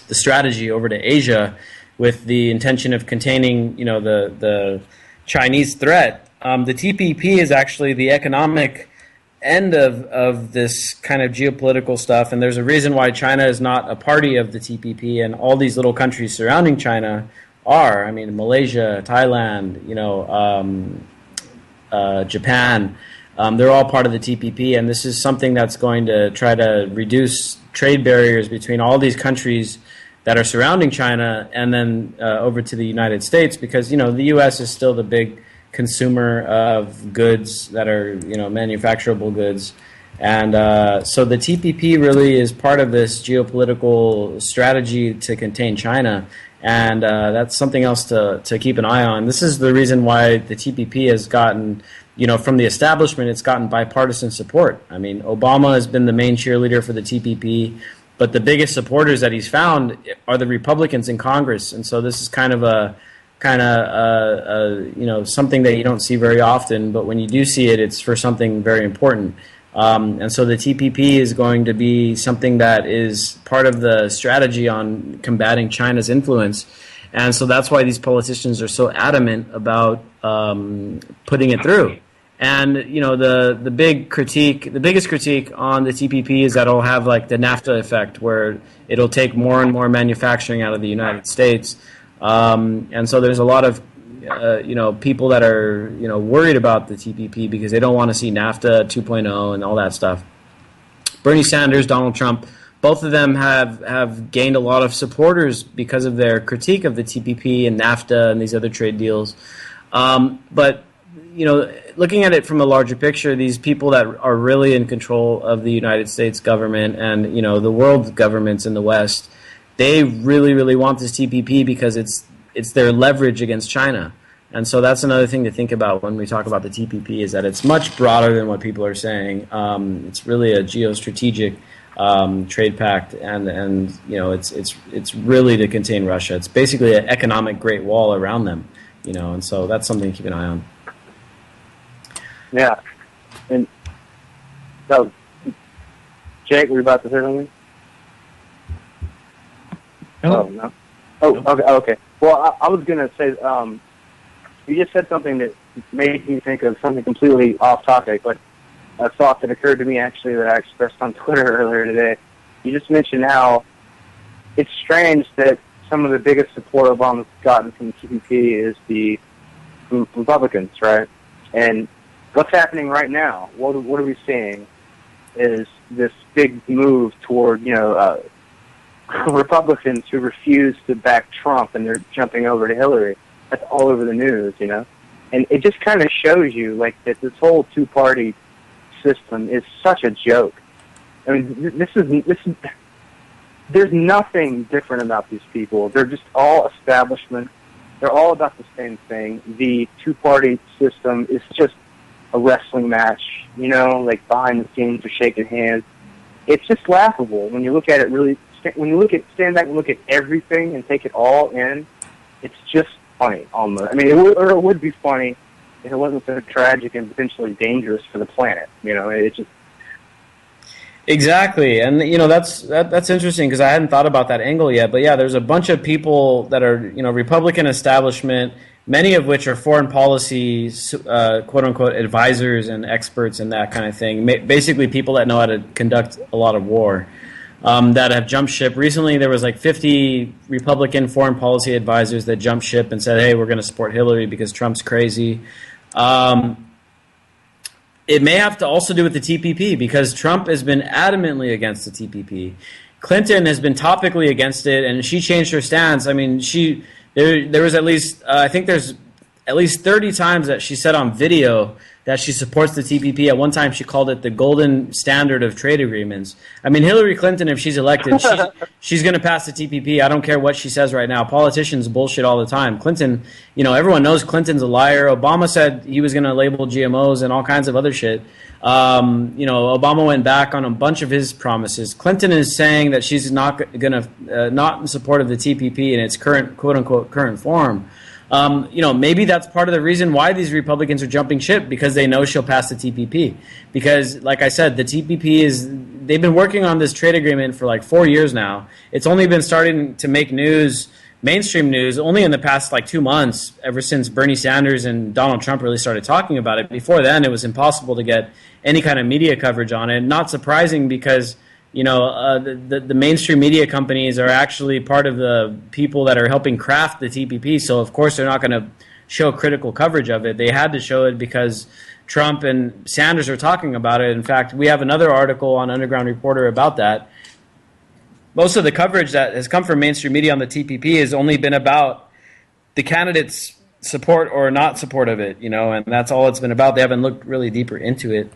the strategy over to Asia, with the intention of containing, the Chinese threat. The TPP is actually the economic end of this kind of geopolitical stuff, and there's a reason why China is not a party of the TPP, and all these little countries surrounding China are. I mean, Malaysia, Thailand, Japan, they're all part of the TPP, and this is something that's going to try to reduce trade barriers between all these countries that are surrounding China and then over to the United States, because the U.S. is still the big consumer of goods that are manufacturable goods, And so the TPP really is part of this geopolitical strategy to contain China. And that's something else to keep an eye on. This is the reason why the TPP has gotten, from the establishment, it's gotten bipartisan support. I mean, Obama has been the main cheerleader for the TPP, but the biggest supporters that he's found are the Republicans in Congress. And so this is kind of something that you don't see very often, but when you do see it, it's for something very important. And so the TPP is going to be something that is part of the strategy on combating China's influence. And so that's why these politicians are so adamant about putting it through. And, the biggest critique on the TPP is that it'll have like the NAFTA effect, where it'll take more and more manufacturing out of the United States. And so there's a lot of people that are, worried about the TPP because they don't want to see NAFTA 2.0 and all that stuff. Bernie Sanders, Donald Trump, both of them have gained a lot of supporters because of their critique of the TPP and NAFTA and these other trade deals. But, looking at it from a larger picture, these people that are really in control of the United States government and, the world governments in the West, they really, really want this TPP because it's their leverage against China. And so that's another thing to think about when we talk about the TPP, is that it's much broader than what people are saying. It's really a geostrategic trade pact, and it's really to contain Russia. It's basically an economic Great Wall around them, and so that's something to keep an eye on. Yeah. And so, Jake, were you about to say something? No. Oh, no. Oh, okay. Well, I was going to say, you just said something that made me think of something completely off topic, but a thought that occurred to me actually that I expressed on Twitter earlier today. You just mentioned how it's strange that some of the biggest support Obama's gotten from the TPP is the Republicans, right? And what's happening right now? What are we seeing? Is this big move toward Republicans who refuse to back Trump and they're jumping over to Hillary. That's all over the news, And it just kind of shows you, that this whole two-party system is such a joke. I mean, this is there's nothing different about these people. They're just all establishment. They're all about the same thing. The two-party system is just a wrestling match, behind the scenes, they're shaking hands. It's just laughable when you look at it really. When you stand back and look at everything and take it all in, it's just funny almost. I mean, it would be funny if it wasn't so tragic and potentially dangerous for the planet. It just. Exactly, and that's interesting because I hadn't thought about that angle yet. But yeah, there's a bunch of people that are Republican establishment, many of which are foreign policy quote unquote advisors and experts and that kind of thing. Basically, people that know how to conduct a lot of war. That have jumped ship. Recently, there was 50 Republican foreign policy advisors that jumped ship and said, hey, we're going to support Hillary because Trump's crazy. It may have to also do with the TPP because Trump has been adamantly against the TPP. Clinton has been topically against it, and she changed her stance. I mean, there was at least, I think there's at least 30 times that she said on video that she supports the TPP. At one time, she called it the golden standard of trade agreements. I mean, Hillary Clinton, if she's elected, she's going to pass the TPP. I don't care what she says right now. Politicians bullshit all the time. Clinton, everyone knows Clinton's a liar. Obama said he was going to label GMOs and all kinds of other shit. Obama went back on a bunch of his promises. Clinton is saying that she's not going to, not in support of the TPP in its current, quote unquote, current form. Maybe that's part of the reason why these Republicans are jumping ship, because they know she'll pass the TPP. Because, like I said, the TPP they've been working on this trade agreement for 4 years now. It's only been starting to make news, mainstream news, only in the past 2 months, ever since Bernie Sanders and Donald Trump really started talking about it. Before then, it was impossible to get any kind of media coverage on it. Not surprising because the mainstream media companies are actually part of the people that are helping craft the TPP. So, of course, they're not going to show critical coverage of it. They had to show it because Trump and Sanders are talking about it. In fact, we have another article on Underground Reporter about that. Most of the coverage that has come from mainstream media on the TPP has only been about the candidates' support or not support of it, and that's all it's been about. They haven't looked really deeper into it.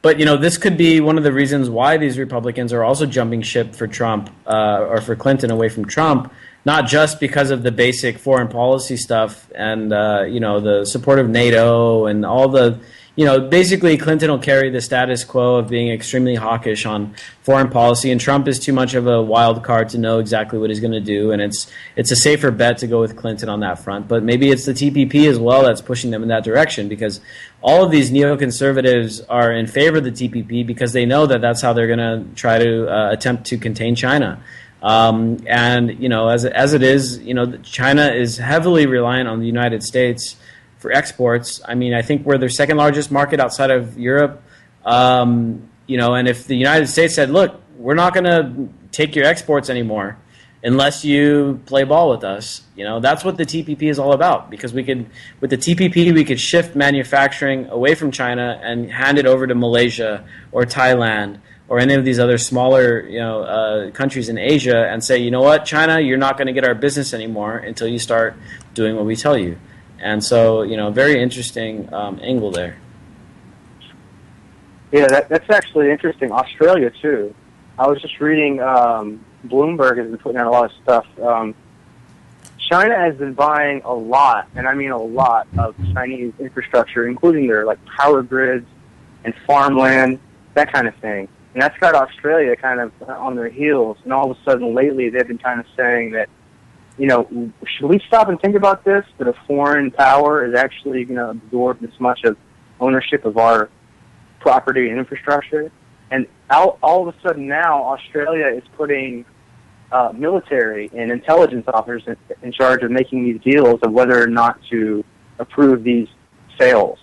But this could be one of the reasons why these Republicans are also jumping ship for Trump or for Clinton away from Trump, not just because of the basic foreign policy stuff and the support of NATO and all the basically Clinton will carry the status quo of being extremely hawkish on foreign policy, and Trump is too much of a wild card to know exactly what he's going to do, and it's a safer bet to go with Clinton on that front. But maybe it's the TPP as well that's pushing them in that direction, because all of these neoconservatives are in favor of the TPP because they know that that's how they're going to try to attempt to contain China. And as it is, China is heavily reliant on the United States for exports. I mean, I think we're their second largest market outside of Europe. And if the United States said, look, we're not going to take your exports anymore unless you play ball with us, that's what the TPP is all about. Because with the TPP, we could shift manufacturing away from China and hand it over to Malaysia or Thailand or any of these other smaller, countries in Asia and say, you know what, China, you're not going to get our business anymore until you start doing what we tell you. And so, very interesting angle there. Yeah, that's actually interesting. Australia, too. I was just reading, Bloomberg has been putting out a lot of stuff. China has been buying a lot, and I mean a lot, of Chinese infrastructure, including their power grids and farmland, that kind of thing. And that's got Australia kind of on their heels. And all of a sudden, lately, they've been kind of saying that, should we stop and think about this, that a foreign power is actually going to absorb this much of ownership of our property and infrastructure? And all of a sudden now, Australia is putting military and intelligence officers in charge of making these deals of whether or not to approve these sales.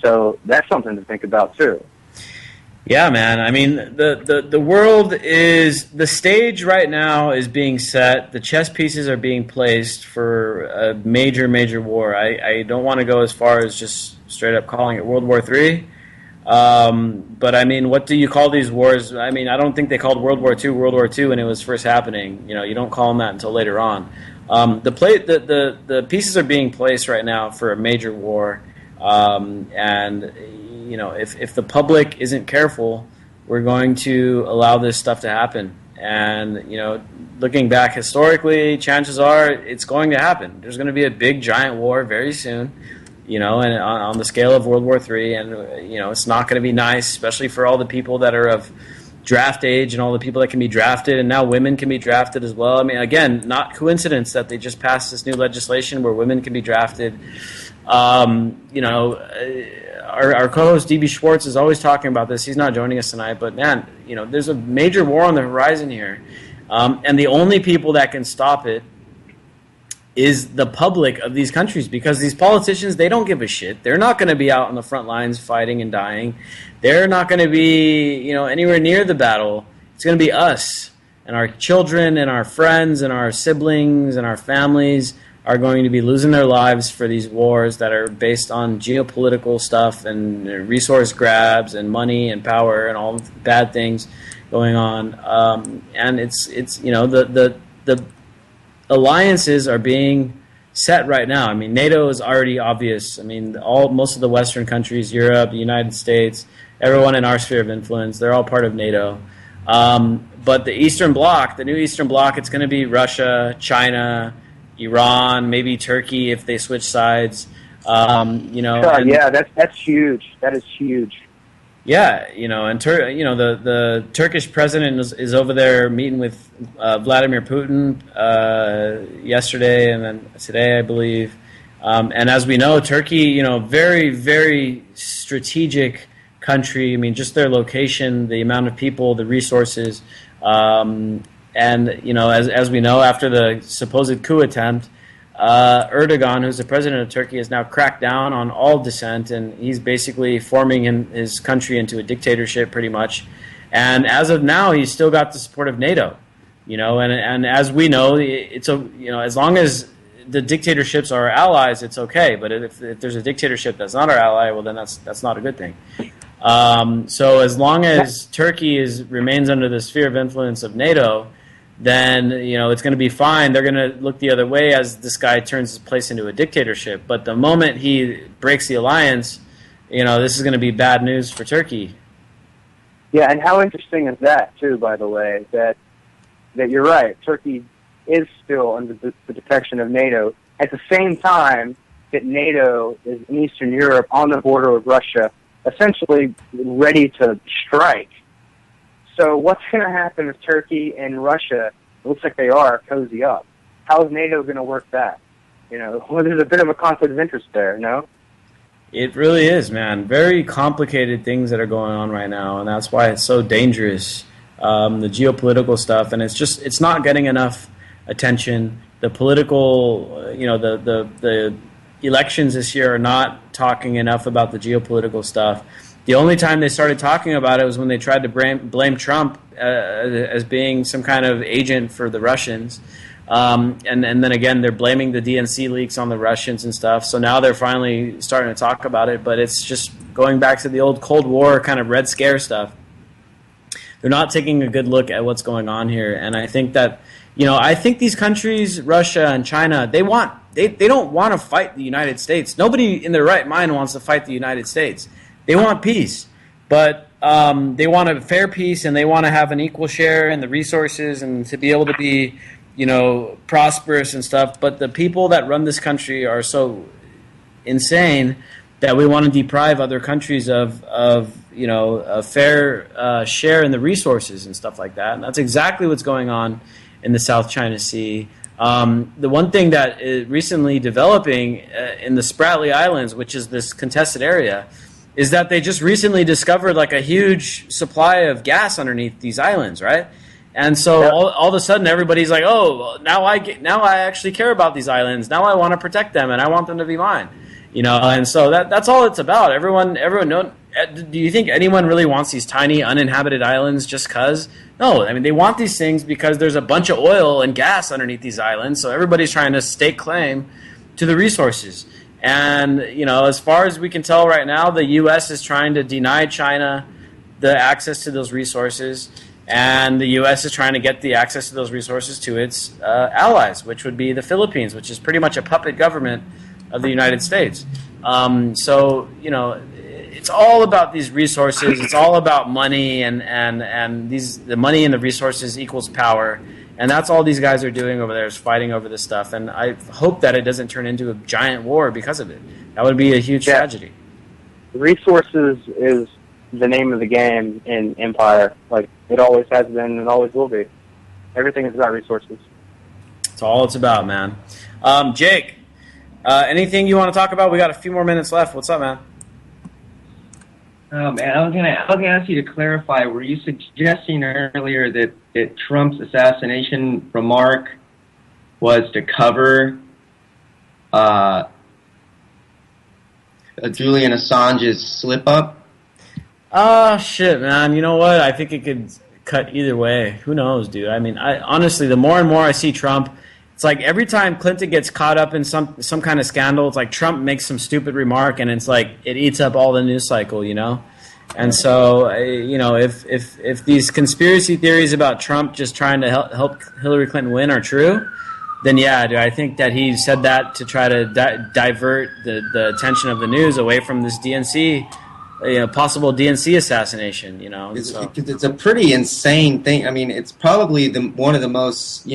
So that's something to think about, too. Yeah, man. I mean, the world is, the stage right now is being set. The chess pieces are being placed for a major, major war. I don't want to go as far as just straight up calling it World War III. But I mean, what do you call these wars? I mean, I don't think they called World War II World War II when it was first happening. You don't call them that until later on. The pieces are being placed right now for a major war. And if the public isn't careful, we're going to allow this stuff to happen. And, looking back historically, chances are it's going to happen. There's going to be a big, giant war very soon, and on the scale of World War III. And, it's not going to be nice, especially for all the people that are of draft age and all the people that can be drafted. And now women can be drafted as well. I mean, again, not coincidence that they just passed this new legislation where women can be drafted. Our co-host DB Schwartz is always talking about this. He's not joining us tonight, but man, there's a major war on the horizon here, and the only people that can stop it is the public of these countries, because these politicians, they don't give a shit. They're not going to be out on the front lines fighting and dying. They're not going to be, anywhere near the battle. It's going to be us and our children and our friends and our siblings and our families are going to be losing their lives for these wars that are based on geopolitical stuff and resource grabs and money and power and all the bad things going on. And it's the alliances are being set right now. I mean, NATO is already obvious. I mean, most of the Western countries, Europe, the United States, everyone in our sphere of influence, they're all part of NATO. But the Eastern Bloc, the new Eastern Bloc, it's going to be Russia, China, Iran, maybe Turkey if they switch sides. Yeah, that's huge. That is huge. Yeah, and the Turkish president is over there meeting with Vladimir Putin yesterday and then today, I believe. And as we know, Turkey, very, very strategic country. I mean, just their location, the amount of people, the resources. And, as we know, after the supposed coup attempt, Erdogan, who's the president of Turkey, has now cracked down on all dissent, and he's basically forming his country into a dictatorship pretty much. And as of now, he's still got the support of NATO, and as we know, as long as the dictatorships are our allies, it's okay. But if there's a dictatorship that's not our ally, well, then that's not a good thing. So as long as Turkey remains under the sphere of influence of NATO, then it's going to be fine. They're going to look the other way as this guy turns his place into a dictatorship. But the moment he breaks the alliance, this is going to be bad news for Turkey. Yeah, and how interesting is that, too, by the way, that you're right, Turkey is still under the protection of NATO at the same time that NATO is in Eastern Europe on the border with Russia, essentially ready to strike. So what's going to happen if Turkey and Russia, it looks like they are, cozy up? How is NATO going to work that? Well, there's a bit of a conflict of interest there, no? It really is, man. Very complicated things that are going on right now, and that's why it's so dangerous. The geopolitical stuff, and it's not getting enough attention. The political, the elections this year are not talking enough about the geopolitical stuff. The only time they started talking about it was when they tried to blame Trump as being some kind of agent for the Russians. And then again, they're blaming the DNC leaks on the Russians and stuff. So now they're finally starting to talk about it, but it's just going back to the old Cold War kind of Red Scare stuff. They're not taking a good look at what's going on here, and I think that, I think these countries, Russia and China, they don't want to fight the United States. Nobody in their right mind wants to fight the United States. They want peace, but they want a fair peace, and they want to have an equal share in the resources and to be able to be prosperous and stuff. But the people that run this country are so insane that we want to deprive other countries of a fair share in the resources and stuff like that. And that's exactly what's going on in the South China Sea. The one thing that is recently developing in the Spratly Islands, which is this contested area, is that they just recently discovered like a huge supply of gas underneath these islands, right? And so all of a sudden, everybody's like, "Oh, now I actually care about these islands. Now I want to protect them, and I want them to be mine." And so that's all it's about. Everyone do you think anyone really wants these tiny uninhabited islands just because? No, I mean, they want these things because there's a bunch of oil and gas underneath these islands, so everybody's trying to stake claim to the resources. And, as far as we can tell right now, the U.S. is trying to deny China the access to those resources, and the U.S. is trying to get the access to those resources to its allies, which would be the Philippines, which is pretty much a puppet government of the United States. It's all about these resources. It's all about money, and the money and the resources equals power. And that's all these guys are doing over there, is fighting over this stuff. And I hope that it doesn't turn into a giant war because of it. That would be a huge tragedy. Resources is the name of the game in Empire. Like, it always has been and always will be. Everything is about resources. That's all it's about, man. Jake, anything you want to talk about? We got a few more minutes left. What's up, man? Oh man, I was gonna ask you to clarify. Were you suggesting earlier that Trump's assassination remark was to cover Julian Assange's slip up? Oh shit, man. You know what? I think it could cut either way. Who knows, dude? I mean, honestly, the more and more I see Trump, it's like every time Clinton gets caught up in some kind of scandal, it's like Trump makes some stupid remark, and it's like it eats up all the news cycle, And so, if these conspiracy theories about Trump just trying to help Hillary Clinton win are true, then yeah, dude, I think that he said that to try to divert the attention of the news away from this DNC, possible DNC assassination. It's a pretty insane thing. I mean, it's probably one of the most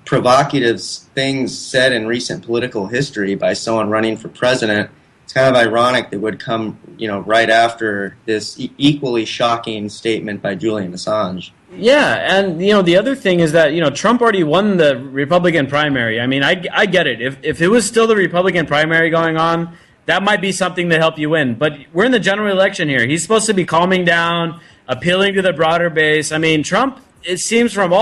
provocative things said in recent political history by someone running for president. It's kind of ironic that would come, right after this equally shocking statement by Julian Assange. Yeah, and the other thing is that Trump already won the Republican primary. I mean, I get it. If it was still the Republican primary going on, that might be something to help you win. But we're in the general election here. He's supposed to be calming down, appealing to the broader base. I mean, Trump. It seems from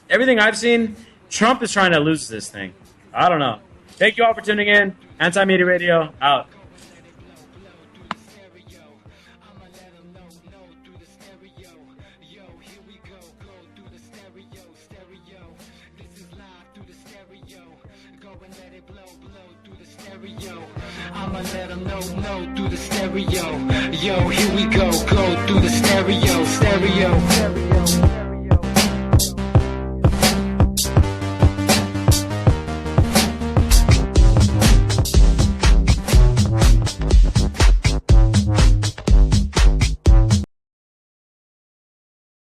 everything I've seen, Trump is trying to lose this thing. I don't know. Thank you all for tuning in. Anti-Media Radio, out. I'ma let them know through the stereo. Yo, here we go through the stereo.